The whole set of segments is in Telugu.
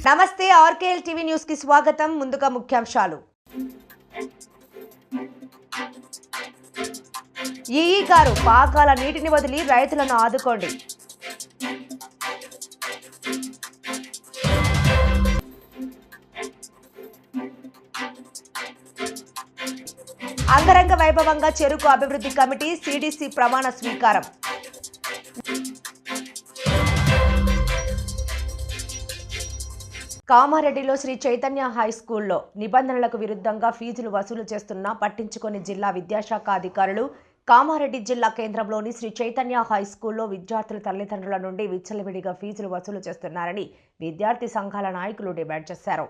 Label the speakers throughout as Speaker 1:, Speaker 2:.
Speaker 1: నమస్తే ఆర్కేఎల్ టీవీ న్యూస్ కి స్వాగతం. ముందుగా ముఖ్యాంశాలు. ఈఈ గారు పాకాల నీటిని వదిలి రైతులను ఆదుకోండి. అంగరంగ వైభవంగా చెరుకు అభివృద్ధి కమిటీ సిడిసి ప్రమాణ స్వీకారం. కామారెడ్డిలో శ్రీ చైతన్య హై స్కూల్లో నిబంధనలకు విరుద్ధంగా ఫీజులు వసూలు చేస్తున్నా పట్టించుకొని జిల్లా విద్యాశాఖ అధికారులు కామారెడ్డి జిల్లా కేంద్రంలోని శ్రీ చైతన్య హై స్కూల్లో విద్యార్థుల తల్లిదండ్రుల నుండి విచ్చలవిడిగా ఫీజులు వసూలు చేస్తున్నారని విద్యార్థి సంఘాల నాయకులు డిమాండ్ చేశారు.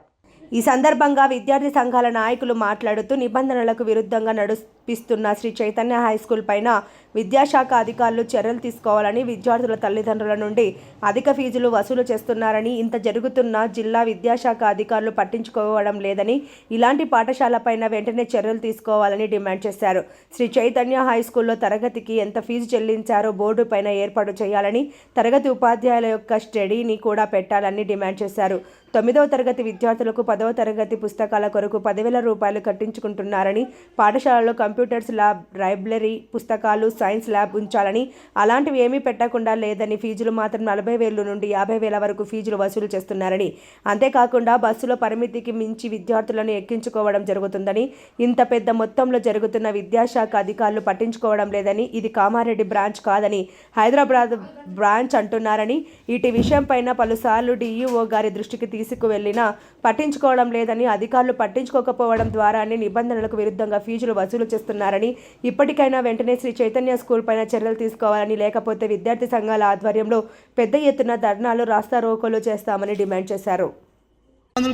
Speaker 1: ఈ సందర్భంగా విద్యార్థి సంఘాల నాయకులు మాట్లాడుతూ నిబంధనలకు విరుద్ధంగా నడిపిస్తున్న శ్రీ చైతన్య హై స్కూల్ పైన విద్యాశాఖ అధికారులు చర్యలు తీసుకోవాలని, విద్యార్థుల తల్లిదండ్రుల నుండి అధిక ఫీజులు వసూలు చేస్తున్నారని, ఇంత జరుగుతున్న జిల్లా విద్యాశాఖ అధికారులు పట్టించుకోవడం లేదని, ఇలాంటి పాఠశాలపైన వెంటనే చర్యలు తీసుకోవాలని డిమాండ్ చేశారు. శ్రీ చైతన్య హై స్కూల్లో తరగతికి ఎంత ఫీజు చెల్లించారో బోర్డు పైన ఏర్పాటు చేయాలని, తరగతి ఉపాధ్యాయుల యొక్క స్టడీని కూడా పెట్టాలని డిమాండ్ చేశారు. 9వ తరగతి విద్యార్థులకు 10వ తరగతి పుస్తకాల కొరకు 10,000 రూపాయలు కట్టించుకుంటున్నారని, పాఠశాలలో కంప్యూటర్స్ ల్యాబ్, లైబ్రరీ, పుస్తకాలు, సైన్స్ ల్యాబ్ ఉంచాలని, అలాంటివి ఏమీ పెట్టకుండా లేదని, ఫీజులు మాత్రం 40,000 నుండి 50,000 వరకు ఫీజులు వసూలు చేస్తున్నారని, అంతేకాకుండా బస్సులో పరిమితికి మించి విద్యార్థులను ఎక్కించుకోవడం జరుగుతుందని, ఇంత పెద్ద మొత్తంలో జరుగుతున్న విద్యాశాఖ అధికారులు పట్టించుకోవడం లేదని, ఇది కామారెడ్డి బ్రాంచ్ కాదని హైదరాబాద్ బ్రాంచ్ అంటున్నారని, ఇటు విషయం పైన పలుసార్లు డిఈఓ గారి దృష్టికి తీసుకువెళ్లినా పట్టించుకోవడం లేదని, అధికారులు పట్టించుకోకపోవడం ద్వారానే నిబంధనలకు విరుద్ధంగా ఫీజులు వసూలు చేస్తున్నారని, ఇప్పటికైనా వెంటనే శ్రీ చైతన్య స్కూల్ పైన చర్యలు తీసుకోవాలని, లేకపోతే విద్యార్థి సంఘాల ఆధ్వర్యంలో పెద్ద ఎత్తున ధర్నాలు, రాస్తారోకోలు చేస్తామని డిమాండ్ చేశారు.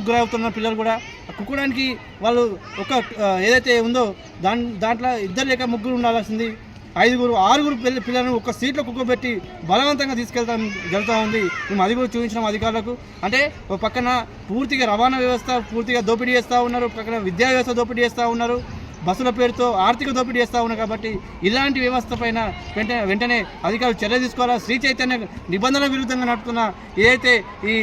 Speaker 2: గురవుతున్న పిల్లలు కూడా కుక్కడానికి వాళ్ళు ఒక ఏదైతే ఉందో దాంట్లో 2 లేక 3 ఉండాల్సింది 5, 6 పిల్లలను ఒక సీట్లో కుక్కబెట్టి బలవంతంగా జరుగుతూ ఉంది. మేము అది కూడా చూపించినాం అధికారులకు. అంటే ఒక పక్కన పూర్తిగా రవాణా వ్యవస్థ పూర్తిగా దోపిడీ చేస్తూ ఉన్నారు, పక్కన విద్యా వ్యవస్థ దోపిడీ చేస్తూ ఉన్నారు, బస్సుల పేరుతో ఆర్థిక దోపిడీ చేస్తూ ఉన్నారు. కాబట్టి ఇలాంటి వ్యవస్థ పైన వెంటనే అధికారులు చర్య తీసుకోవాలా. శ్రీ చైతన్య నిబంధనల విరుద్ధంగా నడుపుతున్న ఏదైతే ఈ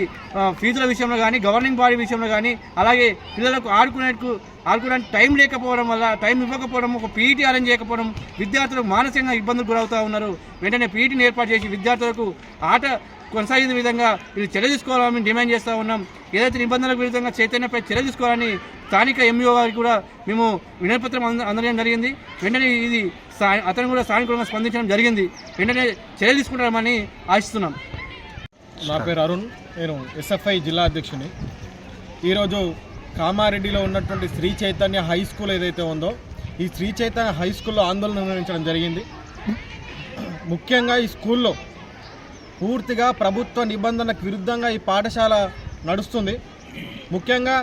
Speaker 2: ఫీజుల విషయంలో కానీ, గవర్నింగ్ బాడీ విషయంలో కానీ, అలాగే పిల్లలకు ఆడుకోవడానికి టైం లేకపోవడం వల్ల, టైం ఇవ్వకపోవడం, ఒక పీఈటీ అరేంజ్ చేయకపోవడం, విద్యార్థులు మానసికంగా ఇబ్బందులు గురవుతూ ఉన్నారు. వెంటనే పీఈటీని ఏర్పాటు చేసి విద్యార్థులకు ఆట కొనసాగే విధంగా ఇది చర్య తీసుకోవాలని డిమాండ్ చేస్తూ ఉన్నాం. ఏదైతే నిబంధనలకు విరుద్ధంగా చైతన్యపై చర్య తీసుకోవాలని స్థానిక ఎంఈఓ గారికి కూడా మేము వినతిపత్రం అందజేయడం జరిగింది. వెంటనే ఇది అతను కూడా స్థానికంగా స్పందించడం జరిగింది. వెంటనే చర్య తీసుకుంటామని ఆశిస్తున్నాం.
Speaker 3: నా పేరు అరుణ్, నేను ఎస్ఎఫ్ఐ జిల్లా అధ్యక్షుని. ఈరోజు కామారెడ్డిలో ఉన్నటువంటి శ్రీ చైతన్య హై స్కూల్ ఏదైతే ఉందో, ఈ శ్రీ చైతన్య హై స్కూల్లో ఆందోళన నిర్వహించడం జరిగింది. ముఖ్యంగా ఈ స్కూల్లో పూర్తిగా ప్రభుత్వ నిబంధనలకు విరుద్ధంగా ఈ పాఠశాల నడుస్తుంది. ముఖ్యంగా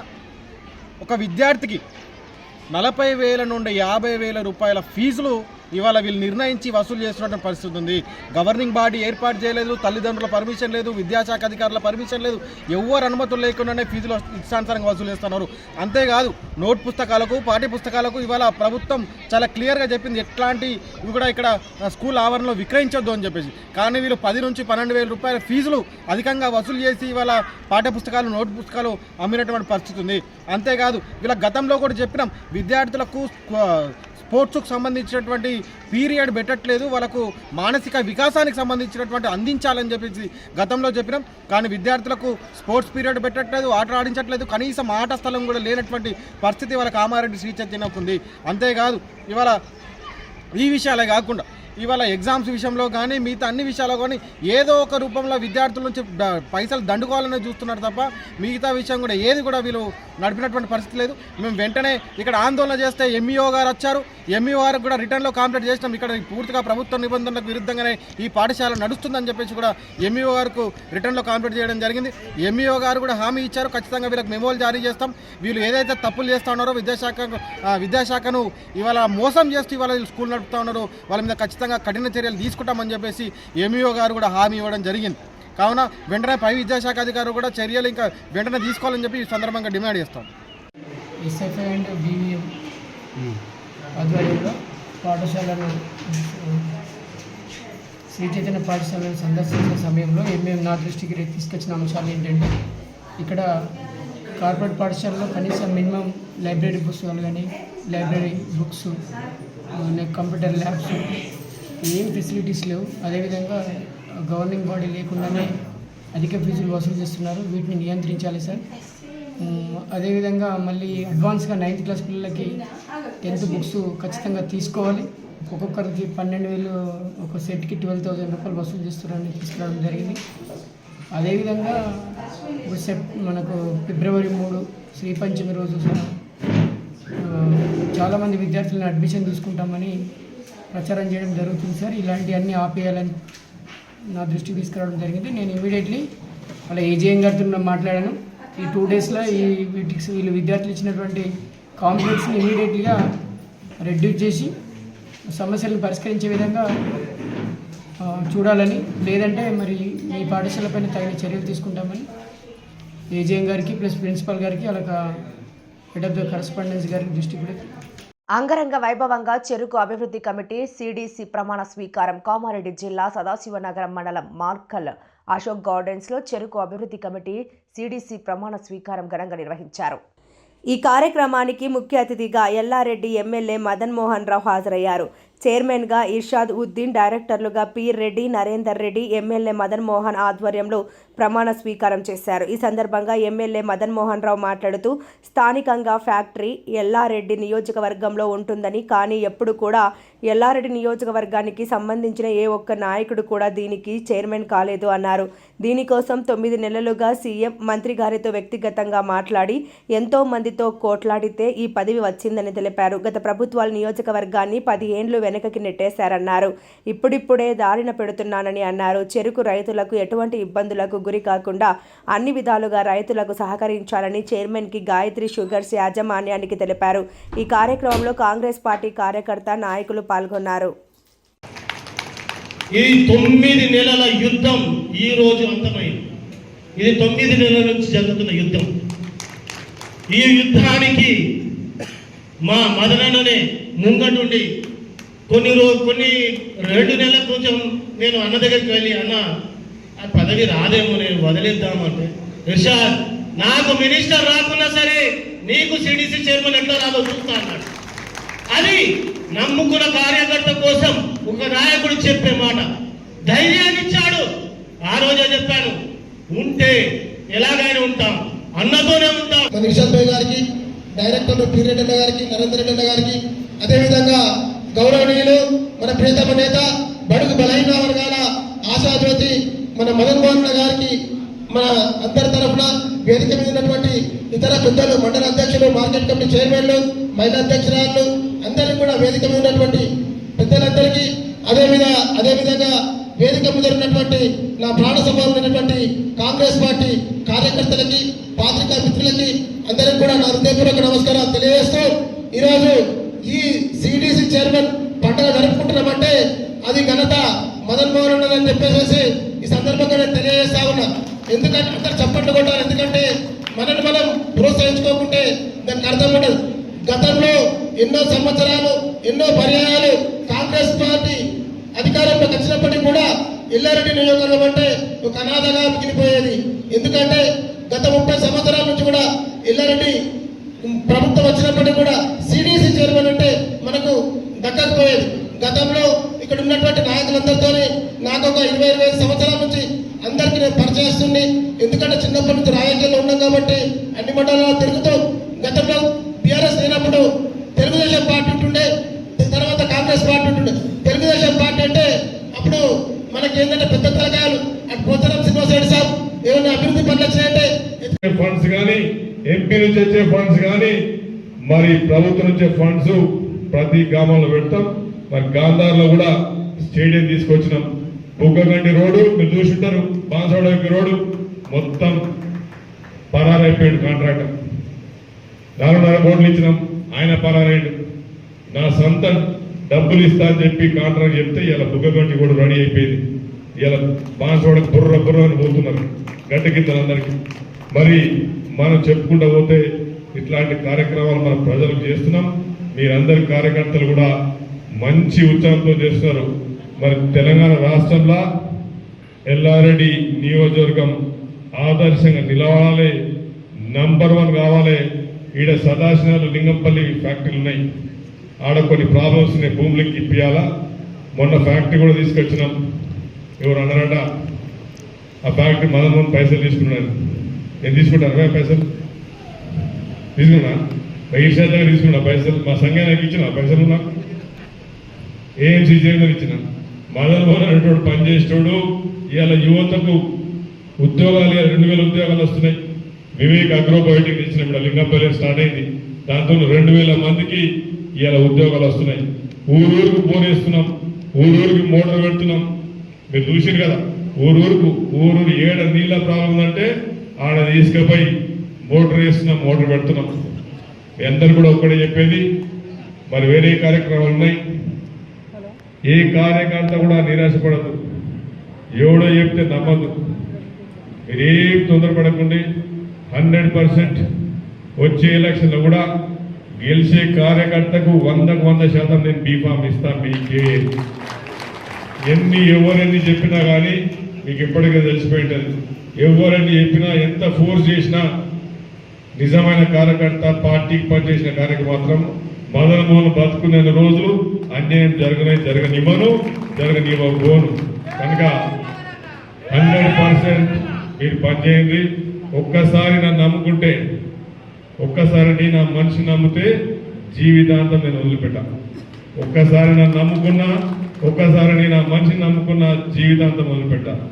Speaker 3: ఒక విద్యార్థికి 40,000 నుండి 50,000 రూపాయల ఫీజులు ఇవాళ వీళ్ళు నిర్ణయించి వసూలు చేస్తున్నటువంటి పరిస్థితి ఉంది. గవర్నింగ్ బాడీ ఏర్పాటు చేయలేదు, తల్లిదండ్రుల పర్మిషన్ లేదు, విద్యాశాఖ అధికారుల పర్మిషన్ లేదు, ఎవరు అనుమతులు లేకుండానే ఫీజులు ఇష్టానుసారంగా వసూలు చేస్తున్నారు. అంతేకాదు నోట్ పుస్తకాలకు, పాఠ్య పుస్తకాలకు ఇవాళ ప్రభుత్వం చాలా క్లియర్గా చెప్పింది ఎట్లాంటి ఇవి కూడా ఇక్కడ స్కూల్ ఆవరణలో విక్రయించొద్దు అని చెప్పేసి. కానీ వీళ్ళు 10 నుంచి 12,000 రూపాయల ఫీజులు అధికంగా వసూలు చేసి ఇవాళ పాఠ్య పుస్తకాలు, నోట్ పుస్తకాలు అమ్మినటువంటి పరిస్థితి ఉంది. అంతేకాదు వీళ్ళ గతంలో కూడా చెప్పినాం, విద్యార్థులకు స్పోర్ట్స్కు సంబంధించినటువంటి పీరియడ్ పెట్టట్లేదు, వాళ్ళకు మానసిక వికాసానికి సంబంధించినటువంటి అందించాలని చెప్పేసి గతంలో చెప్పినాం. కానీ విద్యార్థులకు స్పోర్ట్స్ పీరియడ్ పెట్టట్లేదు, ఆట ఆడించట్లేదు, కనీసం ఆట స్థలం కూడా లేనటువంటి పరిస్థితి వాళ్ళ కామారెడ్డి శ్రీ చైతన్యకు ఉంది. అంతేకాదు ఇవాళ ఈ విషయాలే కాకుండా ఇవాళ ఎగ్జామ్స్ విషయంలో కానీ, మిగతా అన్ని విషయాల్లో కానీ ఏదో ఒక రూపంలో విద్యార్థుల నుంచి పైసలు దండుకోవాలనే చూస్తున్నారు తప్ప మిగతా విషయం కూడా ఏది కూడా వీళ్ళు నడిపినటువంటి పరిస్థితి లేదు. మేము వెంటనే ఇక్కడ ఆందోళన చేస్తే ఎంఈఓ గారు వచ్చారు. ఎంఈఓ గారికి కూడా రిటర్న్లో కాంప్లైంట్ చేసినాం. ఇక్కడ పూర్తిగా ప్రభుత్వ నిబంధనలకు విరుద్ధంగానే ఈ పాఠశాల నడుస్తుందని చెప్పేసి కూడా ఎంఈఓ గారికి రిటర్న్లో కాంప్లైంట్ చేయడం జరిగింది. ఎంఈఓ గారు కూడా హామీ ఇచ్చారు, ఖచ్చితంగా వీళ్ళకి మెమోలు జారీ చేస్తాం, వీళ్ళు ఏదైతే తప్పులు చేస్తూ ఉన్నారో విద్యాశాఖను ఇవాళ మోసం చేస్తూ ఇవాళ స్కూల్ నడుపుతూ ఉన్నారో వాళ్ళ మీద ఖచ్చితంగా కఠిన చర్యలు తీసుకుంటామని చెప్పేసి ఎంఈఓ గారు కూడా హామీ ఇవ్వడం జరిగింది. కావున వెంటనే పై విద్యాశాఖ అధికారులు కూడా చర్యలు ఇంకా వెంటనే తీసుకోవాలని చెప్పి ఈ సందర్భంగా డిమాండ్ చేస్తాం.
Speaker 4: ఎస్ఎఫ్ఐ అండ్ బీవీఎం ఆధ్వర్యంలో పాఠశాలను శ్రీ చైతన్య పాఠశాలను సందర్శించిన సమయంలో మేము నా దృష్టికి తీసుకొచ్చిన అంశాలు ఏంటంటే, ఇక్కడ కార్పొరేట్ పాఠశాలలో కనీసం మినిమం లైబ్రరీ పుస్తకాలు కానీ లైబ్రరీ బుక్స్ కంప్యూటర్ ల్యాబ్స్ ఏం ఫెసిలిటీస్ లేవు. అదేవిధంగా గవర్నింగ్ బాడీ లేకుండానే అధిక ఫీజులు వసూలు చేస్తున్నారు. వీటిని నియంత్రించాలి సార్. అదేవిధంగా మళ్ళీ అడ్వాన్స్గా 9th క్లాస్ పిల్లలకి 10th బుక్స్ ఖచ్చితంగా తీసుకోవాలి. ఒక్కొక్కరికి 12,000 ఒక సెట్కి 12,000 రూపాయలు వసూలు చేస్తున్నారని తీసుకురావడం జరిగింది. అదేవిధంగా మనకు ఫిబ్రవరి 3 శ్రీ పంచమి రోజు చాలామంది విద్యార్థులను అడ్మిషన్ తీసుకుంటామని ప్రచారం చేయడం జరుగుతుంది సార్. ఇలాంటివన్నీ ఆపేయాలని నా దృష్టికి తీసుకురావడం జరిగింది. నేను ఇమీడియట్లీ అలా ఏజీఎం గారితో మాట్లాడాను. ఈ 2 డేస్లో వీళ్ళు విద్యార్థులు ఇచ్చినటువంటి కాంప్లెక్స్ని ఇమీడియట్లీగా రెడ్యూస్ చేసి సమస్యలను పరిష్కరించే విధంగా చూడాలని, లేదంటే మరి ఈ పాఠశాలపైన తగిన చర్యలు తీసుకుంటామని ఏజీఎం గారికి ప్లస్ ప్రిన్సిపాల్ గారికి అలాగా హెడ్ ఆఫ్ ద కరస్పాండెన్స్ గారికి దృష్టి కూడా.
Speaker 1: అంగరంగ వైభవంగా చెరుకు అభివృద్ధి కమిటీ సిడిసి ప్రమాణ స్వీకారం. కామారెడ్డి జిల్లా సదాశివనగరం మండలం మార్కల్ అశోక్ గార్డెన్స్లో చెరుకు అభివృద్ధి కమిటీ సిడిసి ప్రమాణ స్వీకారం ఘనంగా నిర్వహించారు. ఈ కార్యక్రమానికి ముఖ్య అతిథిగా ఎల్లారెడ్డి ఎమ్మెల్యే మదన్ మోహన్ రావు హాజరయ్యారు. చైర్మన్గా ఇర్షాద్ ఉద్దీన్, డైరెక్టర్లుగా పీర్ రెడ్డి, నరేందర్ రెడ్డి, ఎమ్మెల్యే మదన్ మోహన్ ఆధ్వర్యంలో ప్రమాణ స్వీకారం చేశారు. ఈ సందర్భంగా ఎమ్మెల్యే మదన్ మోహన్ రావు మాట్లాడుతూ స్థానికంగా ఫ్యాక్టరీ ఎల్లారెడ్డి నియోజకవర్గంలో ఉంటుందని, కానీ ఎప్పుడు కూడా ఎల్లారెడ్డి నియోజకవర్గానికి సంబంధించిన ఏ ఒక్క నాయకుడు కూడా దీనికి చైర్మన్ కాలేదు అన్నారు. దీనికోసం 9 నెలలుగా సీఎం మంత్రి గారితో వ్యక్తిగతంగా మాట్లాడి ఎంతో మందితో కోట్లాడితే ఈ పదవి వచ్చిందని తెలిపారు. గత ప్రభుత్వాల నియోజకవర్గాన్ని 10 ఏండ్లు వెనకకి నెట్టేశారన్నారు. ఇప్పుడిప్పుడే దారిన పెడుతున్నానని అన్నారు. చెరుకు రైతులకు ఎటువంటి ఇబ్బందులకు గురి కాకుండా అన్ని విధాలుగా రైతులకు సహకరించాలని చైర్మన్కి గాయత్రి షుగర్స్ యాజమాన్యానికి తెలిపారు. ఈ కార్యక్రమంలో కాంగ్రెస్ పార్టీ కార్యకర్త నాయకులు పాల్గొన్నారు.
Speaker 5: ఈ 9 నెలల యుద్ధం ఈ రోజు అంతమైంది. ఇది 9 నెలల నుంచి జరుగుతున్న యుద్ధం. ఈ యుద్ధానికి మా మదననే ముంగటుండి కొన్ని 2 నెలల కొంచెం నేను అన్న దగ్గరికి వెళ్ళి, అన్న ఆ పదవి రాదేమో, నేను వదిలేద్దామంటే, ఇర్షాద్ నాకు మినిస్టర్ రాకున్నా సరే నీకు సిడిసి చైర్మన్ ఎట్లా రాదో చూస్తా అన్నాడు. అది నమ్ముకున్న కార్యకర్త కోసం ఒక నాయకుడు చెప్పే మాట ధైర్యాన్ని ఇచ్చాడు. ఆ రోజే చెప్పాను, ఉంటే ఎలాగైనా ఉంటాం, అన్నతోనే ఉంటాం.
Speaker 6: మన ఇర్షాద్ భాయ్ గారికి, డైరెక్టర్ పీర్ రెడ్డి అన్న గారికి, నరేందర్ రెడ్డి అన్న గారికి, అదేవిధంగా గౌరవనీయులు మన ప్రియతమ నేత బడుగు బలహీన వర్గాల ఆశాజ్యోతి మన మదన్ మోహన్ గారికి, మన అందరి తరఫున వేదిక మీద ఉన్నటువంటి ఇతర పెద్దలు, మండల అధ్యక్షులు, మార్కెట్ కమిటీ చైర్మన్లు, మహిళా అధ్యక్షురాలు, అందరికీ కూడా వేదిక మీద ఉన్నటువంటి పెద్దలందరికీ, అదేవిధంగా వేదిక మీద ఉన్నటువంటి నా ప్రాణ సంబంధమైనటువంటి కాంగ్రెస్ పార్టీ కార్యకర్తలకి, పాత్రికా మిత్రులకి అందరికీ కూడా నా హృదయపూర్వక నమస్కారాలు తెలియజేస్తూ, ఈరోజు ఈ సిడిసి చైర్మన్ పండుగ జరుపుకుంటున్నామంటే అది ఘనత మదన్ మోహన్ అని చెప్పేసి ఈ సందర్భంగా నేను తెలియజేస్తా ఉన్నా. ఎందుకంటే అందరు చప్పట్లు కొట్టాలి, ఎందుకంటే మనం ప్రోత్సహించుకోకుంటే దానికి అర్థం ఉండదు. గతంలో ఎన్నో సంవత్సరాలు, ఎన్నో పర్యాయాలు కాంగ్రెస్ పార్టీ అధికారంలోకి వచ్చినప్పటికీ కూడా ఎల్లారెడ్డి నియోజకవర్గం అంటే ఒక అనాథగా మిగిలిపోయేది. ఎందుకంటే గత 30 సంవత్సరాల నుంచి కూడా ఎల్లారెడ్డి ప్రభుత్వం వచ్చినప్పటికీ కూడా సిడిసి చైర్మన్ అంటే మనకు దక్కకపోయేది. గతంలో ఇక్కడ ఉన్నటువంటి నాయకులందరితో నాకు ఒక 25 సంవత్సరాల నుంచి అందరికీ నేను పరిచయిస్తుంది. ఎందుకంటే చిన్నప్పటి నుంచి రాజకీయాల్లో ఉన్నాం కాబట్టి అన్ని మండలాలు తిరుగుతూ, గతంలో టీఆర్ఎస్ లేనప్పుడు తెలుగుదేశం పార్టీ ఉంటుండే, తర్వాత కాంగ్రెస్ పార్టీ ఉంటుండే. తెలుగుదేశం పార్టీ అంటే అప్పుడు మనకి ఏంటంటే పెద్ద తలకాయలు, అటు పోచారం శ్రీనివాసరెడ్డి సాబ్ ఏమైనా అభివృద్ధి పనులు వచ్చినాయంటే
Speaker 7: ఫండ్స్ కానీ, ఎంపీ నుంచి వచ్చే ఫండ్స్ కానీ, మరి ప్రభుత్వం వచ్చే ఫండ్స్ ప్రతి గ్రామంలో పెడతాం. మరి గాంధార్లో కూడా స్టేడియం తీసుకొచ్చినాం. బుగ్గగండి రోడ్డు మీరు చూసుంటారు, బాన్సవాడకి రోడ్డు మొత్తం పరారైపోయాడు కాంట్రాక్టర్. 4.5 కోట్లు ఇచ్చినాం, ఆయన పరారైండు. నా సొంత డబ్బులు ఇస్తా అని చెప్పి కాంట్రాక్ట్ చెప్తే ఇలా బుగ్గగండి కూడా రెడీ అయిపోయింది. ఇలా బాన్సవాడకి బుర్ర అని పోతున్నారు గడ్డ కింద అందరికీ. మరి మనం చెప్పుకుంటూ పోతే ఇట్లాంటి కార్యక్రమాలు మన ప్రజలకు చేస్తున్నాం. మీరందరి కార్యకర్తలు కూడా మంచి ఉత్సాహంతో చేస్తున్నారు. మరి తెలంగాణ రాష్ట్రంలో ఎల్లారెడ్డి నియోజకవర్గం ఆదర్శంగా నిలవాలి. నంబర్ 1 కావాలి. ఈడ సదాశినాలు లింగంపల్లి ఫ్యాక్టరీలు ఉన్నాయి, ఆడ కొన్ని ప్రాబ్లమ్స్ ఉన్నాయి, భూములకి ఇప్పియాలా. మొన్న ఫ్యాక్టరీ కూడా తీసుకొచ్చినాం. ఎవరు అన్నారట ఆ ఫ్యాక్టరీ మదన్ పైసలు తీసుకున్నారు. నేను తీసుకుంటాను 20 పైసలు తీసుకున్నా, ఈర్షా దగ్గర తీసుకున్నా పైసలు, మా సంఘానికి ఇచ్చిన పైసలు నాకు ఏఎంసీ చైర్మన్ ఇచ్చిన. మదన్ మోహన్ అనేటోడు పనిచేసేటోడు. ఇవాళ యువతకు ఉద్యోగాలు 2000 ఉద్యోగాలు వస్తున్నాయి. వివేక్ అగ్రోబయోటిక్ ఇచ్చిన ఇప్పుడు లింగంపల్లి స్టార్ట్ అయింది, దాంతో 2000 మందికి ఇవాళ ఉద్యోగాలు వస్తున్నాయి. ఊరూరుకు బోర్ వేస్తున్నాం, ఊరూరికి మోటార్ పెడుతున్నాం. మీరు చూసారు కదా, ఊరూరు ఏడ నీళ్ళ ప్రాబ్లం ఉందంటే ఆడ తీసుకుపోయి మోటార్ వేస్తున్నాం, మోటార్ పెడుతున్నాం. మీ అందరు కూడా ఒక్కడే చెప్పేది, మరి వేరే కార్యక్రమాలు ఉన్నాయి. ఏ కార్యకర్త కూడా నిరాశపడదు, ఎవడో చెప్తే నమ్మద్దు. మీరేం తొందరపడకండి. 100% వచ్చే ఎలక్షన్లో కూడా గెలిచే కార్యకర్తకు 100కు 100% నేను బీఫామ్ ఇస్తాను. మీకే ఎవరెన్ని చెప్పినా కానీ మీకు ఎప్పటికీ తెలిసిపోయి ఉంటుంది. ఎవరెన్ని చెప్పినా, ఎంత ఫోర్స్ చేసినా నిజమైన కార్యకర్త, పార్టీకి పనిచేసిన కార్యకర్త మాత్రం మదన్ మోహన్ బతుకున్న రోజులు అన్యాయం జరగనివ్వబోను. కనుక 100% మీరు పనిచేయండి. ఒక్కసారి నన్ను నమ్ముకుంటే, ఒక్కసారి నా మనిషి నమ్మితే జీవితాంతం నేను వదిలిపెట్టాను. ఒక్కసారి నన్ను నమ్ముకున్నా, ఒక్కసారి నా మనిషిని నమ్ముకున్న జీవితాంతం వదిలిపెట్టాను.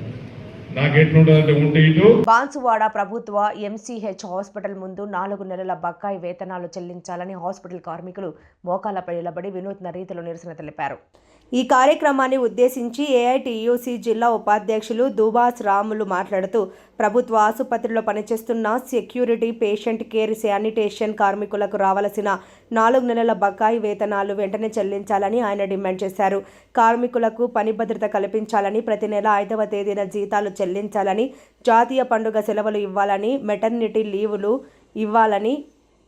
Speaker 7: నాకు ఎట్లుంటుందంటే ఉంటే ఇటు
Speaker 1: బాన్సువాడ ప్రభుత్వ ఎంసీహెచ్ హాస్పిటల్ ముందు 4 నెలల బకాయి వేతనాలు చెల్లించాలని హాస్పిటల్ కార్మికులు మోకాళ్లపై నిలబడి వినూత్న రీతిలో నిరసన తెలిపారు. ఈ కార్యక్రమాన్ని ఉద్దేశించి ఏఐటియుసి జిల్లా ఉపాధ్యక్షులు దుబాస్ రాములు మాట్లాడుతూ ప్రభుత్వ ఆసుపత్రిలో పనిచేస్తున్న సెక్యూరిటీ, పేషెంట్ కేర్, శానిటేషన్ కార్మికులకు రావాల్సిన 4 నెలల బకాయి వేతనాలు వెంటనే చెల్లించాలని ఆయన డిమాండ్ చేశారు. కార్మికులకు పని భద్రత కల్పించాలని, ప్రతి నెల 5వ తేదీన జీతాలు చెల్లించాలని, జాతీయ పండుగ సెలవులు ఇవ్వాలని, మెటర్నిటీ లీవులు ఇవ్వాలని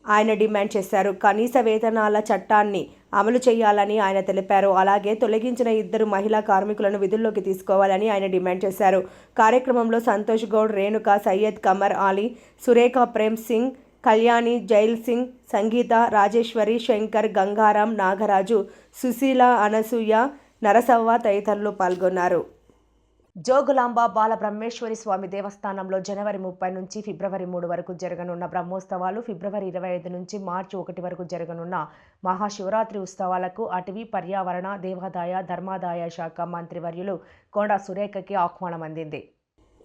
Speaker 1: ఆయన డిమాండ్ చేశారు. కనీస వేతనాల చట్టాన్ని అమలు చేయాలని ఆయన తెలిపారు. అలాగే తొలగించిన 2 మహిళా కార్మికులను విధుల్లోకి తీసుకోవాలని ఆయన డిమాండ్ చేశారు. కార్యక్రమంలో సంతోష్ గౌడ్, రేణుక, సయ్యద్, కమర్ అలీ, సురేఖ, ప్రేమ్ సింగ్, కళ్యాణి, జైల్ సింగ్, సంగీత, రాజేశ్వరి, శంకర్, గంగారాం, నాగరాజు, సుశీల, అనసూయ, నరసవ్వ తదితరులు పాల్గొన్నారు. జోగులాంబ బాలబ్రహ్మేశ్వరి స్వామి దేవస్థానంలో జనవరి 30 నుంచి ఫిబ్రవరి 3 వరకు జరగనున్న బ్రహ్మోత్సవాలు, ఫిబ్రవరి 25 నుంచి మార్చి 1 వరకు జరగనున్న మహాశివరాత్రి ఉత్సవాలకు అటవీ, పర్యావరణ, దేవాదాయ, ధర్మాదాయ శాఖ మంత్రివర్యులు కొండా సురేఖకి ఆహ్వానం అందింది.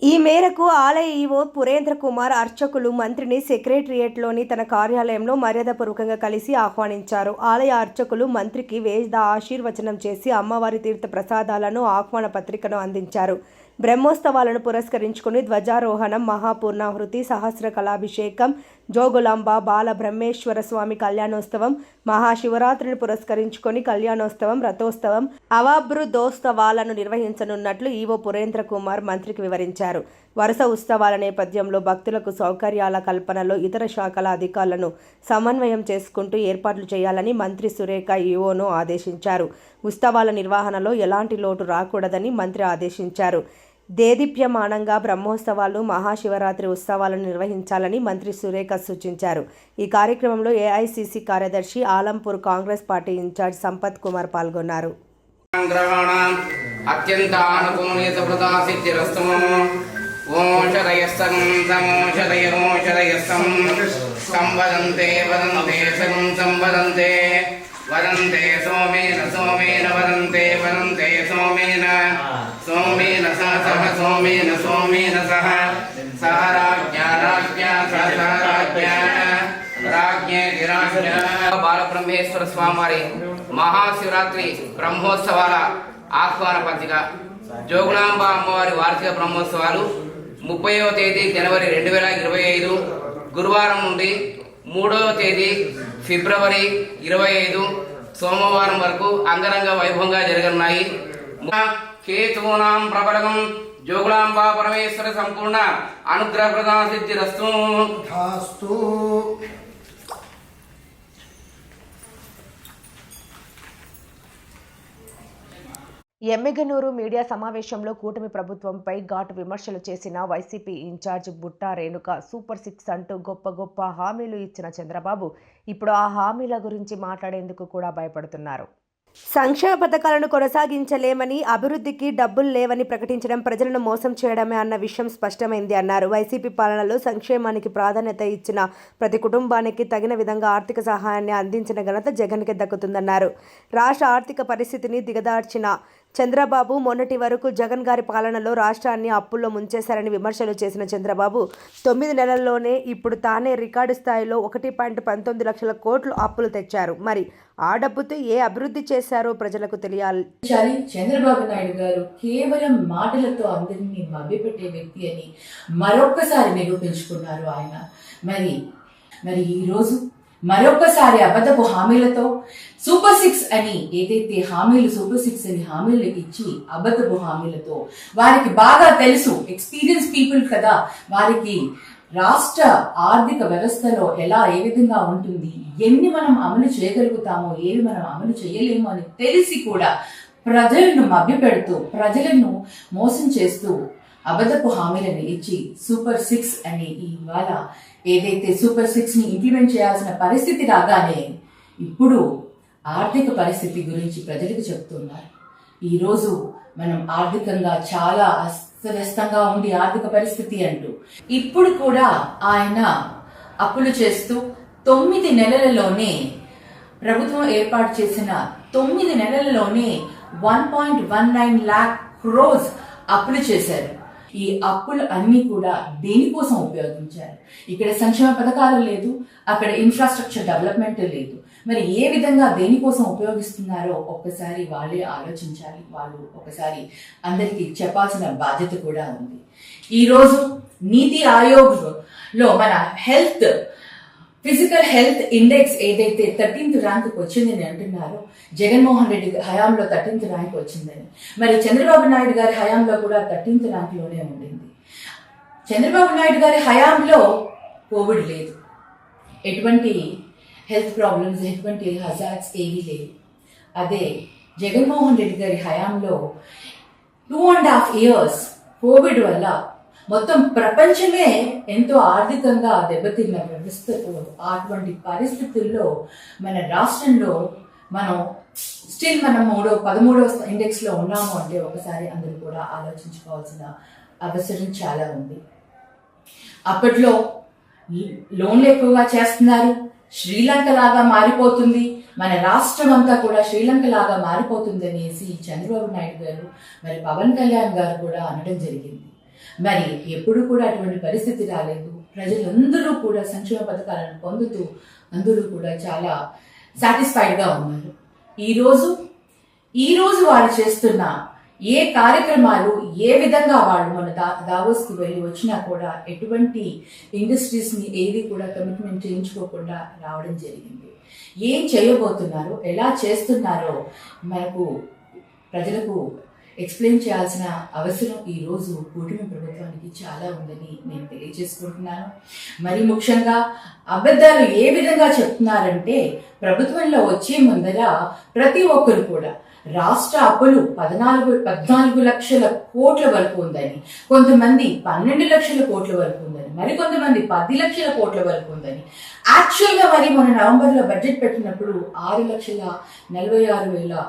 Speaker 1: ఈ మేరకు ఆలయ ఈవో పురేంద్ర కుమార్ అర్చకులు మంత్రిని సెక్రటరియేట్లోని తన కార్యాలయంలో మర్యాదపూర్వకంగా కలిసి ఆహ్వానించారు. ఆలయ అర్చకులు మంత్రికి వేద ఆశీర్వచనం చేసి అమ్మవారి తీర్థ ప్రసాదాలను, ఆహ్వాన పత్రికను అందించారు. బ్రహ్మోత్సవాలను పురస్కరించుకుని ధ్వజారోహణం, మహాపూర్ణాహృతి, సహస్ర కళాభిషేకం, జోగులాంబ బాల బ్రహ్మేశ్వర స్వామి కళ్యాణోత్సవం, మహాశివరాత్రిని పురస్కరించుకొని కళ్యాణోత్సవం, రథోత్సవం, అవబృధోత్సవాలను నిర్వహించనున్నట్లు ఈవో పురేంద్ర కుమార్ మంత్రికి వివరించారు. వరుస ఉత్సవాల నేపథ్యంలో భక్తులకు సౌకర్యాల కల్పనలో ఇతర శాఖల అధికారులను సమన్వయం చేసుకుంటూ ఏర్పాట్లు చేయాలని మంత్రి సురేఖ ఈవోను ఆదేశించారు. ఉత్సవాల నిర్వహణలో ఎలాంటి లోటు రాకూడదని మంత్రి ఆదేశించారు. దేదీప్యమానంగా బ్రహ్మోత్సవాలు, మహాశివరాత్రి ఉత్సవాలను నిర్వహించాలని మంత్రి సురేఖ సూచించారు. ఈ కార్యక్రమంలో ఏఐసిసి కార్యదర్శి, ఆలంపూర్ కాంగ్రెస్ పార్టీ ఇన్ఛార్జ్ సంపత్ కుమార్ పాల్గొన్నారు.
Speaker 8: వదంతే సోమేన సోమేన వదంతే వదంతే సోమేన సోమేన సహ సోమేన సోమేన సహ సహ రాజ్ఞ రాజ్ఞ సహ రాజ్ఞ రాజ్ఞే రాజ్ఞ. బాలబ్రహ్మేశ్వర స్వామివారి మహాశివరాత్రి బ్రహ్మోత్సవాల ఆహ్వాన పత్రిక. జోగులాంబ అమ్మవారి వార్షిక బ్రహ్మోత్సవాలు 30వ తేదీ జనవరి 2025 గురువారం నుండి 3వ తేదీ ఫిబ్రవరి 25 సోమవారం వరకు అంగరంగ వైభవంగా జరగనున్నాయి. కేతూనాం ప్రబలగం జోగులాంబ పరమేశ్వర సంపూర్ణ అనుగ్రహ ప్రదాన సిద్ధిరస్తు.
Speaker 1: ఎమ్మిగనూరు మీడియా సమావేశంలో కూటమి ప్రభుత్వంపై ఘాటు విమర్శలు చేసిన YCP incharge Butta Renuka super 6 అంటూ గొప్ప హామీలు ఇచ్చిన చంద్రబాబు ఇప్పుడు ఆ హామీల గురించి మాట్లాడేందుకు కూడా భయపడుతున్నారు. సంక్షేమ పథకాలను కొనసాగించలేమని, అభివృద్ధికి డబ్బులు లేవని ప్రకటించడం ప్రజలను మోసం చేయడమే అన్న విషయం స్పష్టమైంది అన్నారు. వైసీపీ పాలనలో సంక్షేమానికి ప్రాధాన్యత ఇచ్చిన ప్రతి కుటుంబానికి తగిన విధంగా ఆర్థిక సహాయాన్ని అందించిన ఘనత జగన్కి దక్కుతుందన్నారు. రాష్ట్ర ఆర్థిక పరిస్థితిని దిగదార్చిన చంద్రబాబు మొన్నటి వరకు జగన్ గారి పాలనలో రాష్ట్రాన్ని అప్పుల్లో ముంచేశారని విమర్శలు చేసిన చంద్రబాబు 9 నెలల్లోనే ఇప్పుడు తానే రికార్డు స్థాయిలో 1.19 లక్షల కోట్లు అప్పులు తెచ్చారు. మరి ఆ డబ్బుతో ఏ అభివృద్ధి చేశారో ప్రజలకు తెలియాలి.
Speaker 9: చంద్రబాబు నాయుడు గారు కేవలం మాటలతో అందరినీ మభ్యపెట్టే వ్యక్తి అని మరొక్కసారి నిరూపించుకున్నారు ఆయన. మరి ఈరోజు మరొక్కసారి అబద్ధపు హామీలతో సూపర్ 6 అని ఏదైతే హామీలు సూపర్ 6 అని హామీలు ఇచ్చి అబద్ధపు హామీలతో వారికి బాగా తెలుసు, ఎక్స్పీరియన్స్ పీపుల్ కదా, వారికి రాష్ట్ర ఆర్థిక వ్యవస్థలో ఏ విధంగా ఉంటుంది, ఎన్ని మనం అమలు చేయగలుగుతామో ఏవి మనం అమలు చేయలేమో అని తెలిసి కూడా ప్రజలను మభ్యపెడుతూ ప్రజలను మోసం చేస్తూ అబద్ధపు హామీలను ఇచ్చి సూపర్ 6 అని ఇవాళ ఏదైతే సూపర్ 6 ని ఇంప్లిమెంట్ చేయాల్సిన పరిస్థితి రాగానే ఇప్పుడు ఆర్థిక పరిస్థితి గురించి ప్రజలకు చెప్తున్నారు. ఈరోజు మనం ఆర్థికంగా చాలా అస్తవ్యస్తంగా ఉంది ఆర్థిక పరిస్థితి అంటూ ఇప్పుడు కూడా ఆయన అప్పులు చేస్తూ 9 నెలలలోనే ప్రభుత్వం ఏర్పాటు చేసిన 9 నెలలలోనే 1.19 lakh crores అప్పులు చేశారు. ఈ అప్పులు అన్ని కూడా దేనికోసం ఉపయోగించారు? ఇక్కడ సంక్షేమ పథకాలు లేదు, అక్కడ ఇన్ఫ్రాస్ట్రక్చర్ డెవలప్మెంట్ లేదు. మరి ఏ విధంగా దేనికోసం ఉపయోగిస్తున్నారో ఒక్కసారి వాళ్ళే ఆలోచించాలి. వాళ్ళు ఒకసారి అందరికీ చెప్పాల్సిన బాధ్యత కూడా ఉంది. ఈరోజు నీతి ఆయోగ్ లో మన ఫిజికల్ హెల్త్ ఇండెక్స్ ఏదైతే 13th ర్యాంక్ వచ్చిందని అంటున్నారో, జగన్మోహన్ రెడ్డి హయాంలో 13th ర్యాంక్ వచ్చిందని, మరి చంద్రబాబు నాయుడు గారి హయాంలో కూడా 13th ర్యాంక్ లోనే ఉండింది. చంద్రబాబు నాయుడు గారి హయాంలో కోవిడ్ లేదు, ఎటువంటి హెల్త్ ప్రాబ్లమ్స్, ఎటువంటి హజార్డ్స్ ఏవీ లేవు. అదే జగన్మోహన్ రెడ్డి గారి హయాంలో 2.5 years కోవిడ్ వల్ల మొత్తం ప్రపంచమే ఎంతో ఆర్థికంగా దెబ్బతిన్న వ్యవస్థతో అటువంటి పరిస్థితుల్లో మన రాష్ట్రంలో మనం స్టిల్ మనం 13వ ఇండెక్స్ లో ఉన్నాము అంటే ఒకసారి అందరూ కూడా ఆలోచించుకోవాల్సిన అవసరం చాలా ఉంది. అప్పట్లో లోన్లు ఎక్కువగా చేస్తున్నారు, శ్రీలంక లాగా మారిపోతుంది, మన రాష్ట్రం అంతా కూడా శ్రీలంక లాగా మారిపోతుంది అనేసి చంద్రబాబు నాయుడు గారు మరి పవన్ కళ్యాణ్ గారు కూడా అనడం జరిగింది. మరి ఎప్పుడు కూడా అటువంటి పరిస్థితి రాలేదు. ప్రజలందరూ కూడా సంక్షేమ పథకాలను పొందుతూ అందరూ కూడా చాలా సాటిస్ఫైడ్ గా ఉన్నారు. ఈ రోజు వాళ్ళు చేస్తున్న ఏ కార్యక్రమాలు, ఏ విధంగా వాళ్ళు మన దావోస్కి వెళ్ళి వచ్చినా కూడా ఎటువంటి ఇండస్ట్రీస్ ని ఏది కూడా కమిట్మెంట్ చేయించుకోకుండా రావడం జరిగింది. ఏం చేయబోతున్నారో, ఎలా చేస్తున్నారో మనకు ప్రజలకు ఎక్స్ప్లెయిన్ చేయాల్సిన అవసరం ఈ రోజు కూటమి ప్రభుత్వానికి చాలా ఉందని నేను తెలియజేసుకుంటున్నాను. మరి ముఖ్యంగా అబద్ధాలు ఏ విధంగా చెప్తున్నారంటే, ప్రభుత్వంలో వచ్చే ముందర ప్రతి ఒక్కరు కూడా రాష్ట్ర అప్పులు 14 లక్షల కోట్ల వరకు ఉందని, కొంతమంది 12 లక్షల కోట్ల వరకు ఉందని, మరి కొంతమంది 10 లక్షల కోట్ల వరకు ఉందని. యాక్చువల్ గా మరి మన నవంబర్లో బడ్జెట్ పెట్టినప్పుడు 6,46,000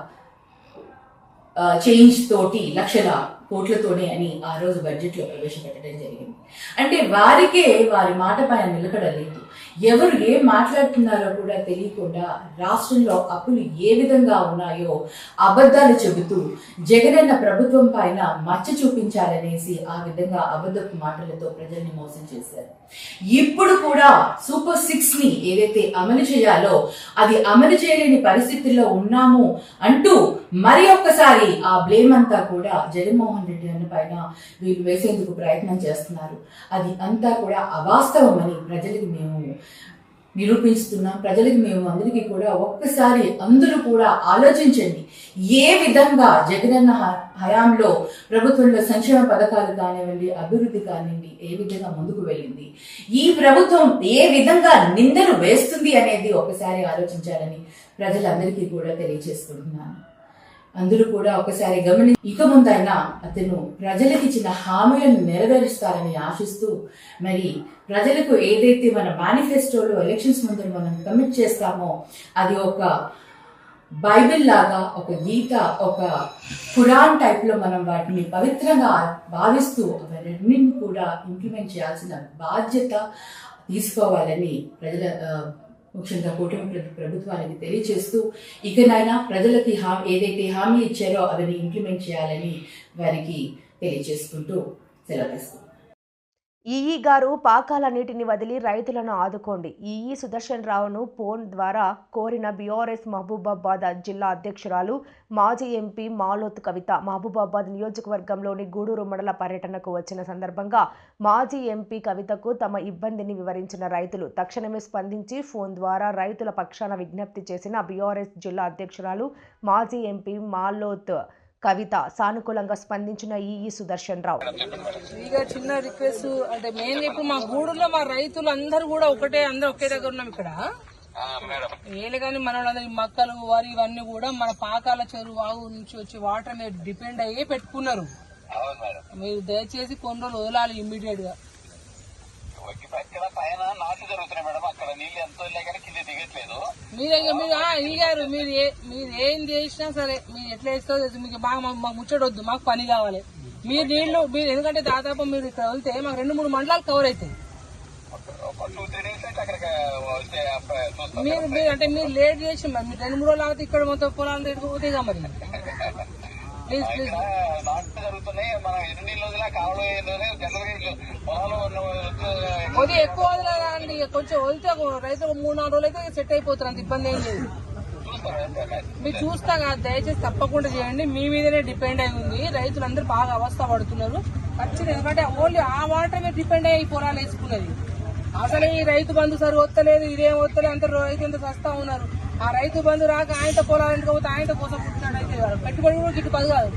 Speaker 9: చేంజ్ తోటి లక్షల కోట్లతోనే అని ఆ రోజు బడ్జెట్ లో ప్రవేశపెట్టడం జరిగింది. అంటే వారికే వారి మాట పైన నిలకడలేదు. ఎవరు ఏం మాట్లాడుతున్నారో కూడా తెలియకుండా రాష్ట్రంలో అప్పులు ఏ విధంగా ఉన్నాయో అబద్ధాలు చెబుతూ జగనన్న ప్రభుత్వం పైన మచ్చ చూపించాలనేసి ఆ విధంగా అబద్ధపు మాటలతో ప్రజల్ని మోసం చేశారు. ఇప్పుడు కూడా సూపర్ 6 ని ఏదైతే అమలు చేయాలో అది అమలు చేయలేని పరిస్థితుల్లో ఉన్నాము అంటూ మరి ఒక్కసారి ఆ బ్లేమ్ అంతా కూడా జగన్మోహన్ రెడ్డి అన్న పైన వీళ్ళు వేసేందుకు ప్రయత్నం చేస్తున్నారు. అది అంతా కూడా అవాస్తవమని ప్రజలకు మేము నిరూపిస్తున్నాం. ప్రజలకు మేము అందరికీ కూడా ఒక్కసారి అందరూ కూడా ఆలోచించండి, ఏ విధంగా జగనన్న హయాంలో ప్రభుత్వంలో సంక్షేమ పథకాలు కానివ్వండి, అభివృద్ధి కానివ్వండి, ఏ విధంగా ముందుకు వెళ్ళింది, ఈ ప్రభుత్వం ఏ విధంగా నిందలు వేస్తుంది అనేది ఒకసారి ఆలోచించాలని ప్రజలందరికీ కూడా తెలియజేసుకుంటున్నాను. అందరూ కూడా ఒకసారి ఇక ముందైనా అతను ప్రజలకు ఇచ్చిన హామీలను నెరవేరుస్తారని ఆశిస్తూ, మరి ప్రజలకు ఏదైతే మన మేనిఫెస్టోలో ఎలక్షన్స్ ముందు మనం కమిట్ చేస్తామో అది ఒక బైబిల్ లాగా, ఒక గీత, ఒక ఖురాన్ టైప్లో మనం వాటిని పవిత్రంగా భావిస్తూ అవన్నింటినీ కూడా ఇంప్లిమెంట్ చేయాల్సిన బాధ్యత తీసుకోవాలని ముఖ్యంగా కూటమి ప్రభుత్వానికి తెలియజేస్తూ, ఇకనైనా ప్రజలకి ఏదైతే హామీ ఇచ్చారో అవన్నీ ఇంప్లిమెంట్ చేయాలని వారికి తెలియజేసుకుంటూ సెలవు తీసుకుంటాం.
Speaker 1: ఈఈ గారు పాకాల నీటిని వదిలి రైతులను ఆదుకోండి. ఈఈ సుదర్శన్ రావును ఫోన్ ద్వారా కోరిన బీఆర్ఎస్ మహబూబాబాద్ జిల్లా అధ్యక్షురాలు మాజీ ఎంపీ మాలోత్ కవిత మహబూబాబాద్ నియోజకవర్గంలోని గూడూరు మండల పర్యటనకు వచ్చిన సందర్భంగా మాజీ ఎంపీ కవితకు తమ ఇబ్బందిని వివరించిన రైతులు తక్షణమే స్పందించి ఫోన్ ద్వారా రైతుల పక్షాన విజ్ఞప్తి చేసిన బీఆర్ఎస్ జిల్లా అధ్యక్షురాలు మాజీ ఎంపీ మాలోత్ కవిత సానుకూలంగా స్పందించిన ఈఈ సుదర్శన్ రావు.
Speaker 10: ఇక చిన్న రిక్వెస్ట్ అంటే మెయిన్ ఇప్పుడు మా గూడూరులో మా రైతులు అందరూ కూడా అందరూ ఒకే దగ్గర ఉన్నాం ఇక్కడ. ఏళ్ళు కానీ మన మక్కలు వరి ఇవన్నీ కూడా మన పాకాల చెరువు వాగు నుంచి వచ్చే వాటర్ మీద డిపెండ్ అయ్యే పెట్టుకున్నారు. మీరు దయచేసి కొన్ని రోజులు వదలాలి ఇమ్మీడియట్ గా. మీరు ఏం చేసినా సరే మీరు ఎట్లా వేస్తారో మీకు మాకు ముచ్చటొద్దు, మాకు పని కావాలి. మీరు నీళ్లు ఎందుకంటే దాదాపు మీరు ఇక్కడ వెళ్తే మాకు 2-3 మండలాలు కవర్ అవుతాయి. మీరు లేట్ చేసి మీరు 2-3 రోజులు ఆగితే ఇక్కడ మొత్తం పొలాలు పోతాయి కదా. మరి ప్లీజ్ ప్లీజ్ కొద్దిగా ఎక్కువ వదలండి. కొంచెం వదిలితే రైతులు 3-4 రోజులు అయితే సెట్ అయిపోతారు, అంత ఇబ్బంది ఏం లేదు. మీరు చూస్తా కాదు, దయచేసి తప్పకుండా చేయండి. మీ మీదనే డిపెండ్ అయి ఉంది. రైతులందరూ బాగా అవస్థ పడుతున్నారు ఖచ్చితంగా. ఎందుకంటే ఓన్లీ ఆ వాటర్ మీద డిపెండ్ అయ్యి పొలాలు వేసుకున్నది. అసలు ఈ రైతు బంధు సరి వస్తలేదు, ఇదేం వస్తలేదు, అంత రైతు ఎంత సస్తా ఉన్నారు. ఆ రైతు బంధు రాక ఆయనతో పొలాలు ఎంటుకపోతే ఆయనతో కోసం పుట్టినాడు. అయితే పెట్టుబడి కూడా గిట్టుబడి కాదు.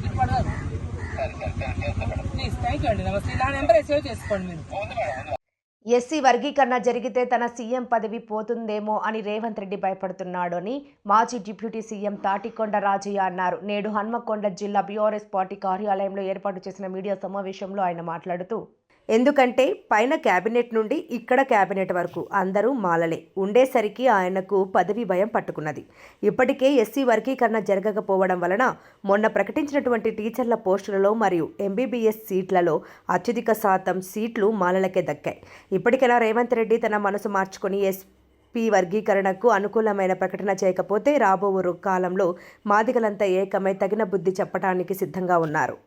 Speaker 10: ప్లీజ్ థ్యాంక్ యూ అండి. నమస్తే. నా నెంబర్ సేవ్ చేసుకోండి మీరు.
Speaker 1: ఎస్సీ వర్గీకరణ జరిగితే తన సీఎం పదవి పోతుందేమో అని రేవంత్ రెడ్డి భయపడుతున్నాడు అని మాజీ డిప్యూటీ సీఎం తాటికొండ రాజయ్య అన్నారు. నేడు హన్మకొండ జిల్లా బీఆర్ఎస్ పార్టీ కార్యాలయంలో ఏర్పాటు చేసిన మీడియా సమావేశంలో ఆయన మాట్లాడుతూ, ఎందుకంటే పైన క్యాబినెట్ నుండి ఇక్కడ క్యాబినెట్ వరకు అందరూ మాలలే ఉండేసరికి ఆయనకు పదవి భయం పట్టుకున్నది. ఇప్పటికే ఎస్సీ వర్గీకరణ జరగకపోవడం వలన మొన్న ప్రకటించినటువంటి టీచర్ల పోస్టులలో మరియు ఎంబీబీఎస్ సీట్లలో అత్యధిక శాతం సీట్లు మాలలకే దక్కాయి. ఇప్పటికైనా రేవంత్ రెడ్డి తన మనసు మార్చుకొని ఎస్పీ వర్గీకరణకు అనుకూలమైన ప్రకటన చేయకపోతే రాబో కాలంలో మాదిగలంతా ఏకమై తగిన బుద్ధి చెప్పడానికి సిద్ధంగా ఉన్నారు.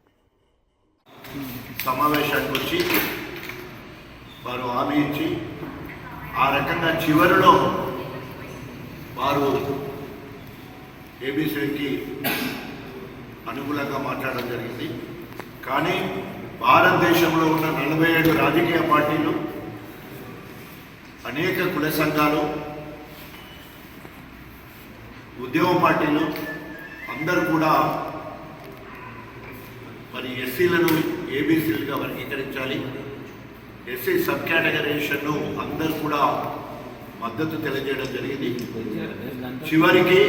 Speaker 11: సమావేశానికి వచ్చి వారు హామీ ఇచ్చి ఆ రకంగా చివరిలో వారు ఏబీసీకి అనుకూలంగా మాట్లాడడం జరిగింది. కానీ భారతదేశంలో ఉన్న 47 రాజకీయ పార్టీలు, అనేక కుల సంఘాలు, ఉద్యమ పార్టీలు అందరూ కూడా మరి ఎస్సీలను ఏబీసీలుగా వర్గీకరించాలి, ఎస్సీ సబ్ కేటగరైజేషన్ను అందరూ కూడా మద్దతు తెలియజేయడం జరిగింది. చివరికి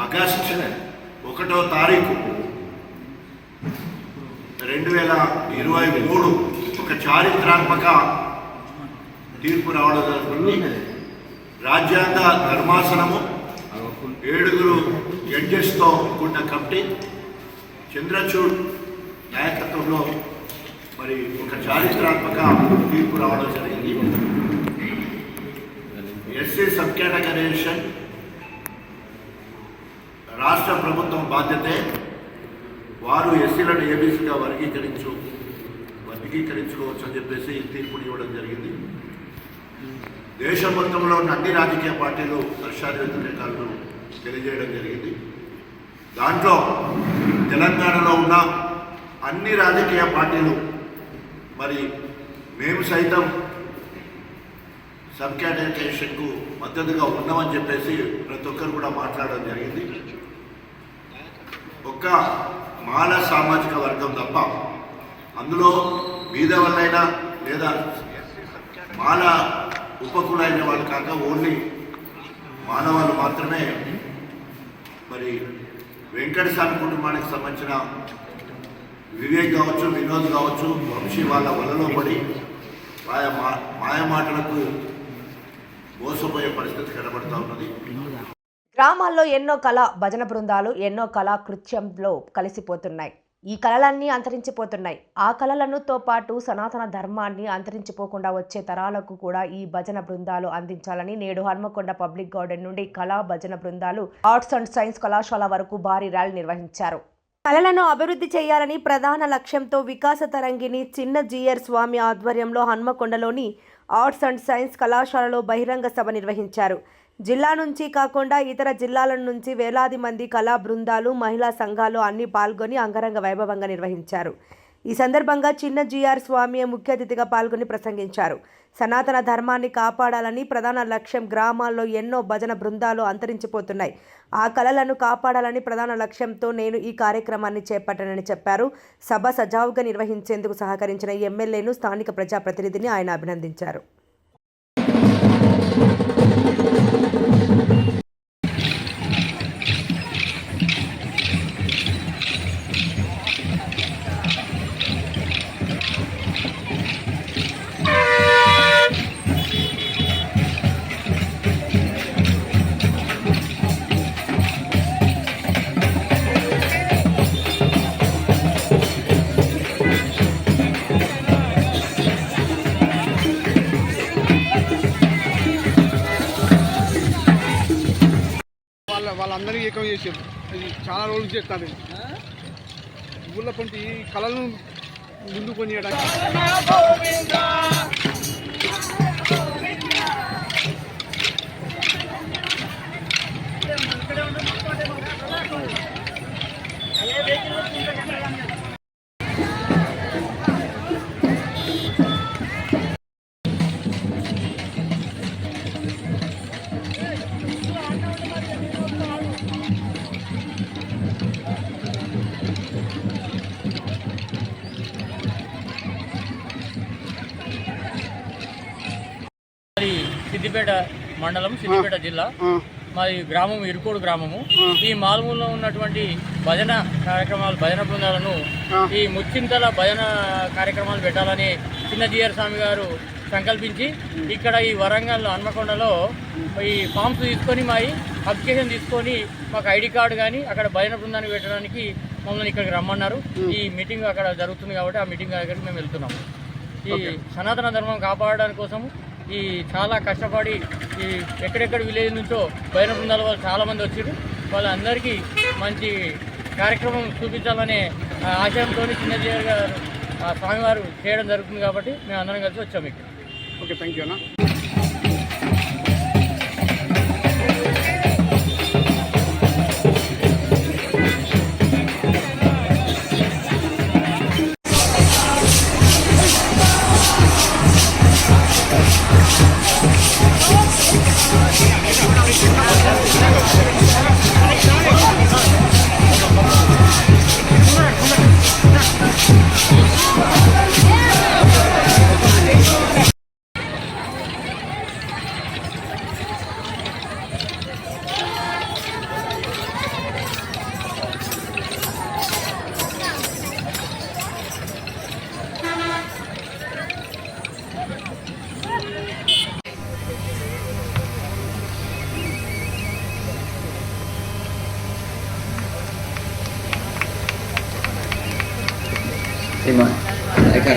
Speaker 11: ఆగస్టు 1వ తారీఖు 2023 ఒక చారిత్రాత్మక తీర్పు రావడం జరుగుతుంది. రాజ్యాంగ ధర్మాసనము 7 జడ్జెస్తో కూడిన కమిటీ చంద్రచూడ్ నాయకత్వంలో మరి ఒక చారిత్రాత్మక తీర్పు రావడం జరిగింది. ఎస్సీ సబ్ కేటగరైజేషన్ రాష్ట్ర ప్రభుత్వం బాధ్యతే. వారు ఎస్సీలను ఏబీసీగా వర్గీకరించుకోవచ్చు అని చెప్పేసి తీర్పుని ఇవ్వడం జరిగింది. దేశం మొత్తంలో ఉన్న అన్ని రాజకీయ పార్టీలు హర్షాధికారులు తెలియజేయడం జరిగింది. దాంట్లో తెలంగాణలో ఉన్న అన్ని రాజకీయ పార్టీలు మరి మేము సైతం సబ్ కేటగరైజేషన్కు మద్దతుగా ఉన్నామని చెప్పేసి ప్రతి ఒక్కరు కూడా మాట్లాడడం జరిగింది. ఒక్క మాల సామాజిక వర్గం తప్ప అందులో బీద వాళ్ళైనా లేదా మాల ఉపకులైన వాళ్ళు కాక ఓన్లీ మానవాళ్ళు మాత్రమే మరి వెంకటస్వామి కుటుంబానికి సంబంధించిన వివేక్ కావచ్చు, వినోద్ కావచ్చు, వంశీ వాళ్ళ వలలో పడి మాయమాటలకు మోసపోయే పరిస్థితి కనబడుతూ ఉన్నది.
Speaker 1: గ్రామాల్లో ఎన్నో కళా భజన బృందాలు ఎన్నో కళాకృత్యంలో కలిసిపోతున్నాయి. ఈ కళలన్నీ అంతరించిపోతున్నాయి. ఆ కళలతో పాటు సనాతన ధర్మాన్ని అంతరించిపోకుండా వచ్చే తరాలకు కూడా ఈ భజన బృందాలు అందించాలని నేడు హన్మకొండ పబ్లిక్ గార్డెన్ నుండి కళా భజన బృందాలు ఆర్ట్స్ అండ్ సైన్స్ కళాశాల వరకు భారీ ర్యాలీ నిర్వహించారు. కళలను అభివృద్ధి చేయాలని ప్రధాన లక్ష్యంతో వికాస తరంగిణి చిన్న జీఆర్ స్వామి ఆధ్వర్యంలో హన్మకొండలోని ఆర్ట్స్ అండ్ సైన్స్ కళాశాలలో బహిరంగ సభ నిర్వహించారు. జిల్లా నుంచి కాకుండా ఇతర జిల్లాల నుంచి వేలాది మంది కళా బృందాలు, మహిళా సంఘాలు అన్ని పాల్గొని అంగరంగ వైభవంగా నిర్వహించారు. ఈ సందర్భంగా చిన్న జీఆర్ స్వామి ముఖ్య అతిథిగా పాల్గొని ప్రసంగించారు. సనాతన ధర్మాన్ని కాపాడాలని ప్రధాన లక్ష్యం. గ్రామాల్లో ఎన్నో భజన బృందాలు అంతరించిపోతున్నాయి. ఆ కళలను కాపాడాలని ప్రధాన లక్ష్యంతో నేను ఈ కార్యక్రమాన్ని చేపట్టానని చెప్పారు. సభ సజావుగా నిర్వహించేందుకు సహకరించిన ఎమ్మెల్యేను, స్థానిక ప్రజాప్రతినిధిని ఆయన అభినందించారు.
Speaker 2: వాళ్ళందరినీ ఏకం చేశారు. అది చాలా రోజులు చేస్తారు. ఊళ్ళో పంటి ఈ కళలను ముందు కొనియడానికి
Speaker 12: సిద్దిపేట మండలం, సిద్దిపేట జిల్లా. మాది గ్రామం ఇరుకోడు గ్రామము. ఈ మాల్మూలలో ఉన్నటువంటి భజన కార్యక్రమాలు, భజన బృందాలను ఈ ముచ్చింతల భజన కార్యక్రమాలు పెట్టాలని చిన్న జీఆర్ స్వామి గారు సంకల్పించి ఇక్కడ ఈ వరంగల్ హన్మకొండలో ఈ ఫామ్స్ తీసుకొని మా అప్లికేషన్ తీసుకొని మాకు ఐడి కార్డు కానీ అక్కడ భజన బృందాన్ని పెట్టడానికి మమ్మల్ని ఇక్కడికి రమ్మన్నారు. ఈ మీటింగ్ అక్కడ జరుగుతుంది కాబట్టి ఆ మీటింగ్ దగ్గరికి మేము వెళ్తున్నాము. ఈ సనాతన ధర్మం కాపాడడానికి కోసం ఈ చాలా కష్టపడి ఈ ఎక్కడెక్కడ విలేజ్ నుంచో భజన బృందాల వాళ్ళు చాలామంది వచ్చారు. వాళ్ళందరికీ మంచి కార్యక్రమం చూపించాలనే ఆశయంతో చిన్న జీఆర్ గారు స్వామివారు చేయడం జరుగుతుంది కాబట్టి మేము అందరం కలిసి వచ్చాము ఇక్కడ.
Speaker 2: ఓకే, థ్యాంక్ యూ అన్న.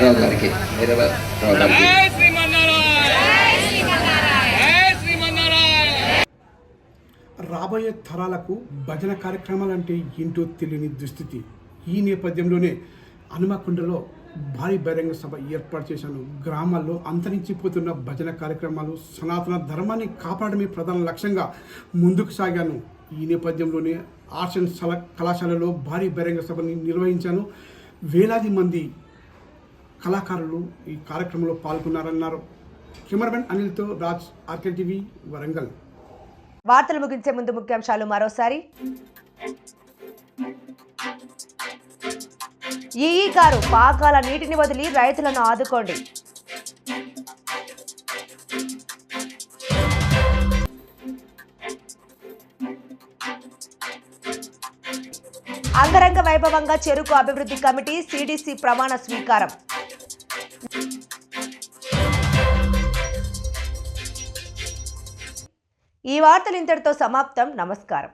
Speaker 13: రావు గారికి, రావు గారికి.
Speaker 14: రాబోయే తరాలకు భజన కార్యక్రమాలు అంటే ఏంటో తెలియని దుస్థితి. ఈ నేపథ్యంలోనే హనుమకొండలో భారీ బహిరంగ సభ ఏర్పాటు చేశాను. గ్రామాల్లో అంతరించిపోతున్న భజన కార్యక్రమాలు, సనాతన ధర్మాన్ని కాపాడమే ప్రధాన లక్ష్యంగా ముందుకు సాగాను. ఈ నేపథ్యంలోనే ఆర్ట్స్ అండ్ కళాశాలలో భారీ బహిరంగ సభని నిర్వహించాను. వేలాది మంది కళాకారులు ఈ కార్యక్రమంలో పాల్గొన్నారన్నారు. కెమెరామెన్ అనిల్తో రాజ్, ఆర్కే టీవీ, వరంగల్.
Speaker 1: వార్తలు ముగించే ముందు ముఖ్యాంశాలు మరోసారి. ఈఈ గారు పాకాల నీటిని వదిలి రైతులను ఆదుకోండి. అంగరంగ వైభవంగా చెరుకు అభివృద్ధి కమిటీ సిడిసి ప్రమాణ స్వీకారం. ఈ వార్తలు ఇంతటితో సమాప్తం. నమస్కారం.